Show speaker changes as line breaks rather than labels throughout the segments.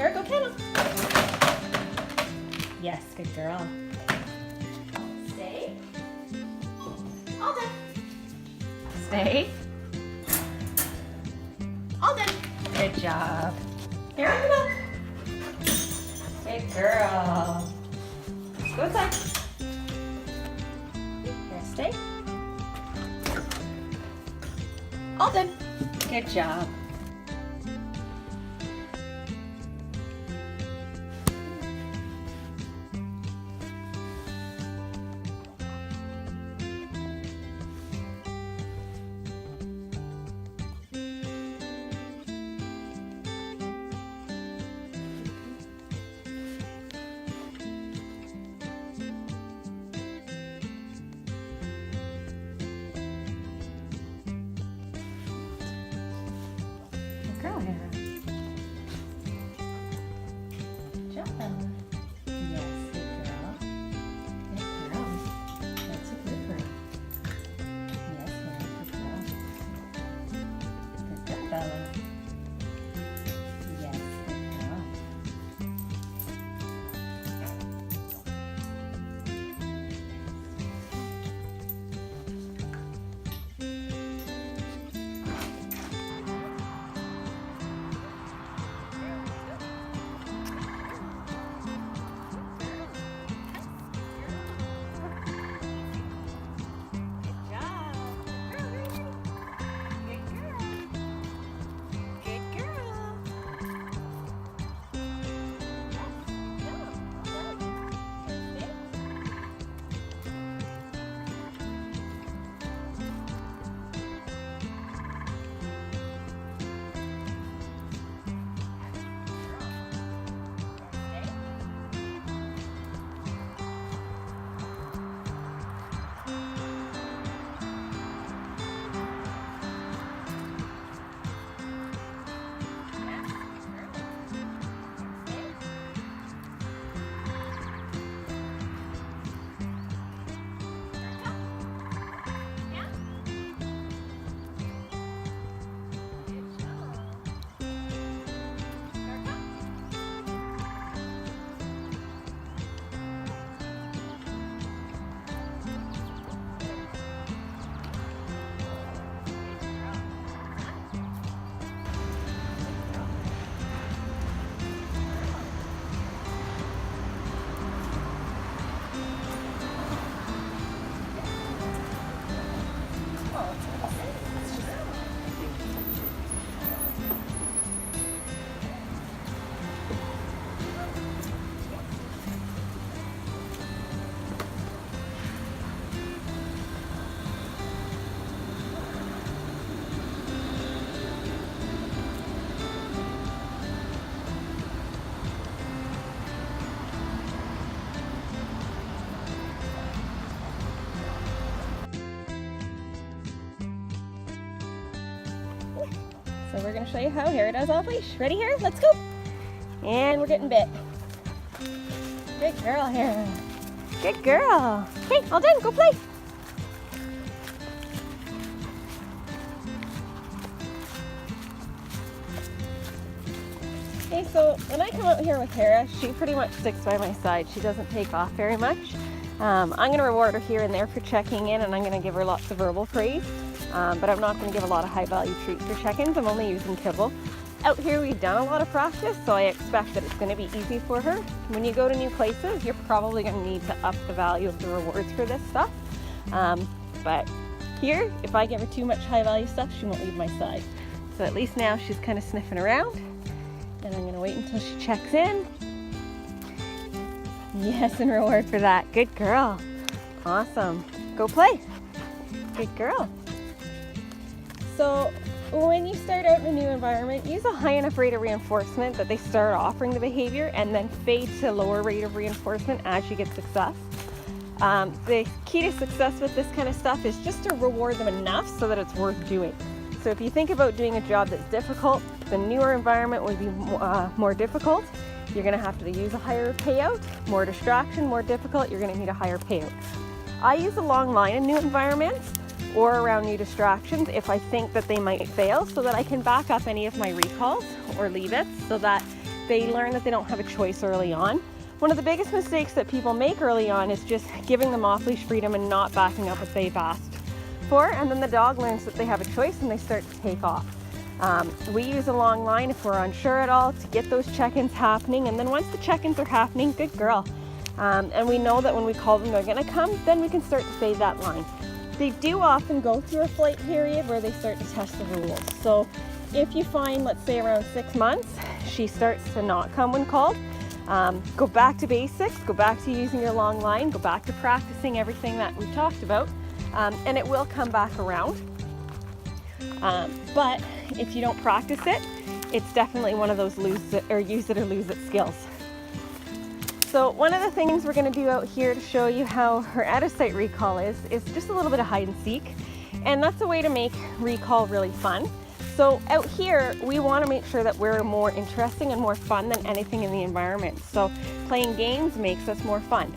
Hera, go kennel. Yes, good girl. Stay. All done. Stay. All done. Good job. Hera, come on. Good girl. Let's go inside. Hera, stay. All done. Good job. Girl, Hera. Good job, Bella. Yes, good girl. Good girl. That's a good girl. Yes, Hera, good girl. Good girl, Bella. Yes, good girl. So we're going to show you how Hera does off leash. Ready, Hera? Let's go. And we're getting bit. Good girl, Hera. Good girl. Okay, all done. Go play. Okay, so when I come out here with Hera, she pretty much sticks by my side. She doesn't take off very much. I'm going to reward her here and there for checking in, and I'm going to give her lots of verbal praise. But I'm not going to give a lot of high value treats for check-ins. I'm only using kibble. Out here we've done a lot of practice, so I expect that it's going to be easy for her. When you go to new places, you're probably going to need to up the value of the rewards for this stuff. But here, if I give her too much high value stuff, she won't leave my side. So at least now she's kind of sniffing around. And I'm going to wait until she checks in. Yes, and reward for that. Good girl. Awesome. Go play. Good girl. So when you start out in a new environment, use a high enough rate of reinforcement that they start offering the behavior, and then fade to lower rate of reinforcement as you get success. The key to success with this kind of stuff is just to reward them enough so that it's worth doing. So if you think about doing a job that's difficult, the newer environment would be more difficult. You're going to have to use a higher payout. More distraction, more difficult, you're going to need a higher payout. I use a long line in new environments or around new distractions if I think that they might fail, so that I can back up any of my recalls or leave it, so that they learn that they don't have a choice early on. One of the biggest mistakes that people make early on is just giving them off-leash freedom and not backing up what they've asked for, and then the dog learns that they have a choice and they start to take off. We use a long line if we're unsure at all to get those check-ins happening, and then once the check-ins are happening, good girl. And we know that when we call them they're gonna come, then we can start to fade that line. They do often go through a flight period where they start to test the rules. So if you find, let's say around 6 months, she starts to not come when called, go back to basics, go back to using your long line, go back to practicing everything that we talked about, and it will come back around. But if you don't practice it, it's definitely one of those use it or lose it skills. So one of the things we're going to do out here to show you how her out-of-sight recall is just a little bit of hide and seek. And that's a way to make recall really fun. So out here, we want to make sure that we're more interesting and more fun than anything in the environment. So playing games makes us more fun.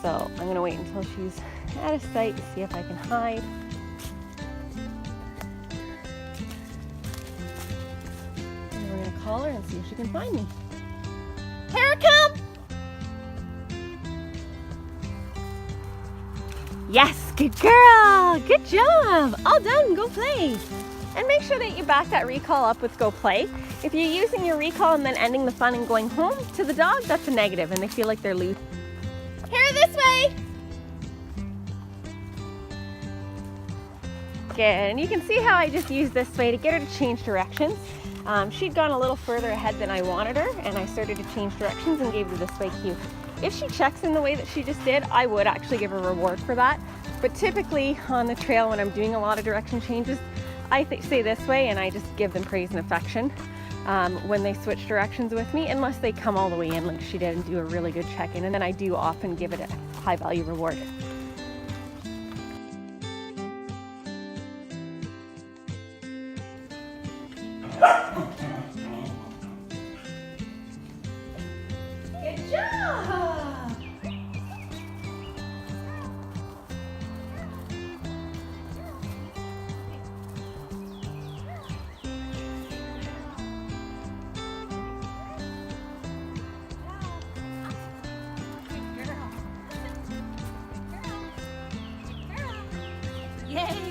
So I'm going to wait until she's out of sight to see if I can hide. And we're going to call her and see if she can find me. Hera, come! Yes, good girl, good job, all done, go play. And make sure that you back that recall up with go play. If you're using your recall and then ending the fun and going home, to the dog, that's a negative and they feel like they're loose. Hera, this way. Good, and you can see how I just used this way to get her to change directions. She'd gone a little further ahead than I wanted her, and I started to change directions and gave her this way cue. If she checks in the way that she just did, I would actually give her a reward for that. But typically on the trail when I'm doing a lot of direction changes, I say this way and I just give them praise and affection when they switch directions with me, unless they come all the way in like she did and do a really good check-in, and then I do often give it a high value reward. Good job! Yay!